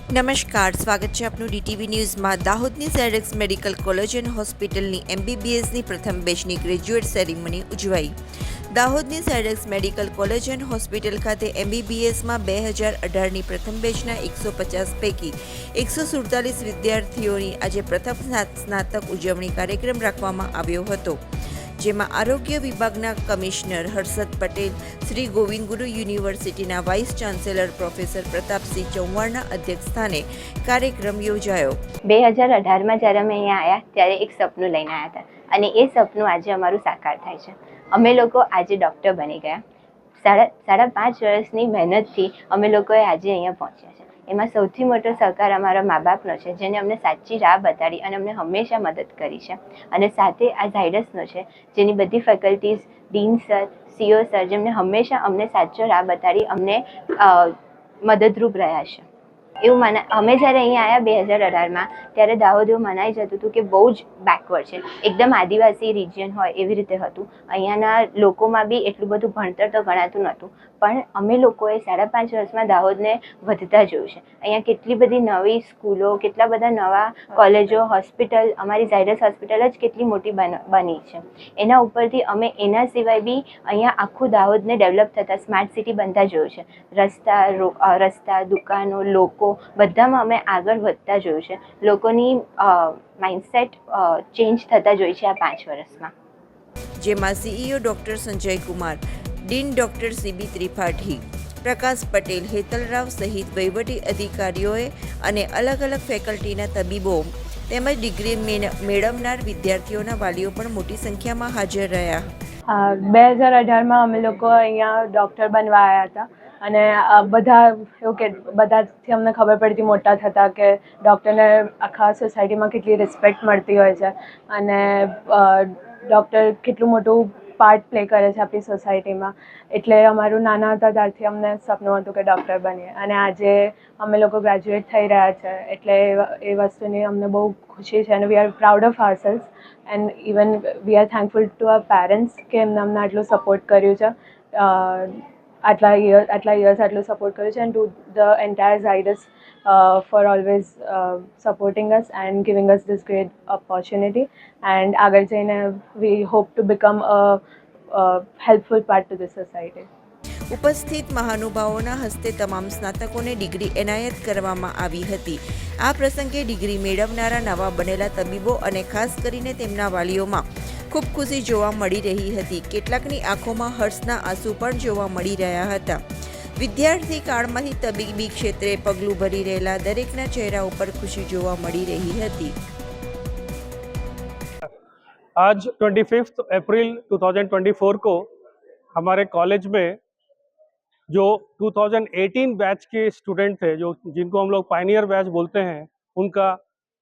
નમસ્કાર, સ્વાગત છે આપનું ડીટીવી ન્યૂઝમાં। દાહોદની ઝેડએક્સ મેડિકલ કોલેજ એન્ડ હોસ્પિટલની એમબીબીએસની પ્રથમ બેચની ગ્રેજ્યુએટ સેરેમની ઉજવાઈ। દાહોદની ZX medical college and hospital ખાતે એમબીબીએસમાં 2018ની પ્રથમ બેચના 150 પૈકી 147 વિદ્યાર્થીઓની આજે પ્રથમ સ્નાતક ઉજવણી કાર્યક્રમ રાખવામાં આવ્યો હતો, જેમાં આરોગ્ય વિભાગના કમિશનર હર્ષદ પટેલ, શ્રી ગોવિંદ ગુરુ યુનિવર્સિટીના વાઇસ ચાન્સેલર પ્રોફેસર પ્રતાપસિંહ ચૌહાણના અધ્યક્ષસ્થાને કાર્યક્રમ યોજાયો। 2018માં જ્યારે અમે અહીંયા આવ્યા ત્યારે એક સપનું લઈને આવ્યા હતા અને એ સપનું આજે અમારું સાકાર થાય છે। અમે લોકો આજે ડૉક્ટર બની ગયા। સાડા 5 વર્ષની મહેનતથી અમે લોકોએ આજે અહીંયા પહોંચ્યા છે। એમાં સૌથી મોટો સહકાર અમારા મા બાપનો છે, જેને અમને સાચી રાહ બતાડી અને અમને હંમેશા મદદ કરી છે। અને સાથે આ ઝાયડસનો છે, જેની બધી faculties, dean sir, CEO sir, જેમને હંમેશા અમને સાચો રાહ બતાડી અમને મદદરૂપ રહ્યા છે। એવું અમે જ્યારે અહીંયા આવ્યા 2018માં ત્યારે દાહોદ એવું મનાઈ જતું હતું કે બહુ જ બેકવર્ડ છે, એકદમ આદિવાસી રિજિયન હોય એવી રીતે હતું। અહીંયાના લોકોમાં બી એટલું બધું ભણતર તો ગણાતું નહોતું, પણ અમે લોકોએ 5.5 વર્ષમાં દાહોદને વધતા જોયું છે। અહીંયા કેટલી બધી નવી સ્કૂલો, કેટલા બધા નવા કોલેજો, હોસ્પિટલ, અમારી ઝાયડસ હોસ્પિટલ જ કેટલી મોટી બની છે। એના ઉપરથી અમે એના સિવાય બી અહીંયા આખું દાહોદને ડેવલપ થતાં સ્માર્ટ સિટી બનતા જોયું છે। રસ્તા, દુકાનો, લોકો બધામાં અમે આગળ વધતા જોયું છે। લોકોની માઇન્ડસેટ ચેન્જ થતા જોઈ છે આ 5 વર્ષમાં, જેમાં CEO doctor Sanjay Kumar, dean doctor CB Tripathi, Prakash Patel, Hetalrao સહિત વહીવટી અધિકારીઓએ અને અલગ અલગ ફેકલ્ટીના તબીબો તેમજ ડિગ્રી મેળવનાર વિદ્યાર્થીઓના વાલીઓ પણ મોટી સંખ્યામાં હાજર રહ્યા। 2018માં અમે લોકો અહીંયા ડૉક્ટર બનવા આવ્યા હતા અને બધા એવું કે બધાથી અમને ખબર પડતી મોટા થતા કે ડૉક્ટરને આખા સોસાયટીમાં કેટલી રિસ્પેક્ટ મળતી હોય છે અને ડૉક્ટર કેટલું મોટું પાર્ટ પ્લે કરે છે આપણી સોસાયટીમાં। એટલે અમારું નાના હતા ત્યારથી અમને સપનું હતું કે ડૉક્ટર બનીએ અને આજે અમે લોકો ગ્રેજ્યુએટ થઈ રહ્યા છે, એટલે એ વસ્તુની અમને બહુ ખુશી છે અને we are proud of ourselves and even we are thankful to our parents કે એમને અમને આટલું સપોર્ટ કર્યું છે, આટલા યર્સ આટલું સપોર્ટ કર્યું છે, and to the entire Zydus for always supporting us and giving us this great opportunity, and આગળ જઈને we hope to become a helpful part to the society। ઉપસ્થિત મહાનુભાવોના હસ્તે તમામ સ્નાતકોને ડિગ્રી એનાયત કરવામાં આવી હતી। આ પ્રસંગે ડિગ્રી મેળવનારા નવા બનેલા તબીબો અને ખાસ કરીને તેમના વાલીઓમાં ખૂબ ખુશી જોવા મળી રહી હતી। કેટલાકની આંખોમાં હર્ષના આંસુ પણ જોવા મળી રહ્યા હતા। વિદ્યાર્થી કાળમાંથી તબીબી ક્ષેત્રે પગલું ભરી રહેલા દરેકના ચહેરા ઉપર ખુશી જોવા મળી રહી હતી। आज 25 अप्रैल 2024 को हमारे कॉलेज में जो 2018 बैच के स्टूडेंट थे, जो जिनको हम लोग पायनियर बैच बोलते हैं, उनका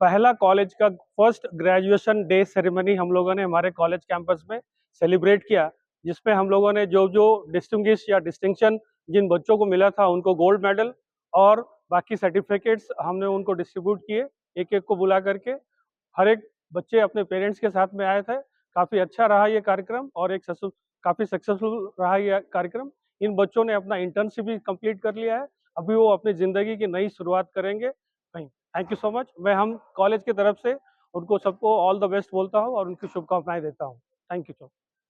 पहला कॉलेज का फर्स्ट ग्रेजुएशन डे सेरेमनी हम लोगों ने हमारे कॉलेज कैंपस में सेलिब्रेट किया, जिसमें हम लोगों ने जो डिस्टिंग्विश या डिस्टिंक्शन जिन बच्चों को मिला था उनको गोल्ड मेडल और बाकी सर्टिफिकेट्स हमने उनको डिस्ट्रीब्यूट किए, एक एक को बुला करके। हर एक बच्चे अपने पेरेंट्स के साथ में आए थे। काफ़ी अच्छा रहा ये कार्यक्रम और काफ़ी सक्सेसफुल रहा ये कार्यक्रम। इन बच्चों ने अपना इंटर्नशिप भी कंप्लीट कर लिया है, अभी वो अपनी ज़िंदगी की नई शुरुआत करेंगे कहीं। Thank you so much. मैं हम कॉलेज की तरफ से उनको सबको ऑल द बेस्ट बोलता हूँ और उनकी शुभकामनाएं देता हूँ। Thank you so much.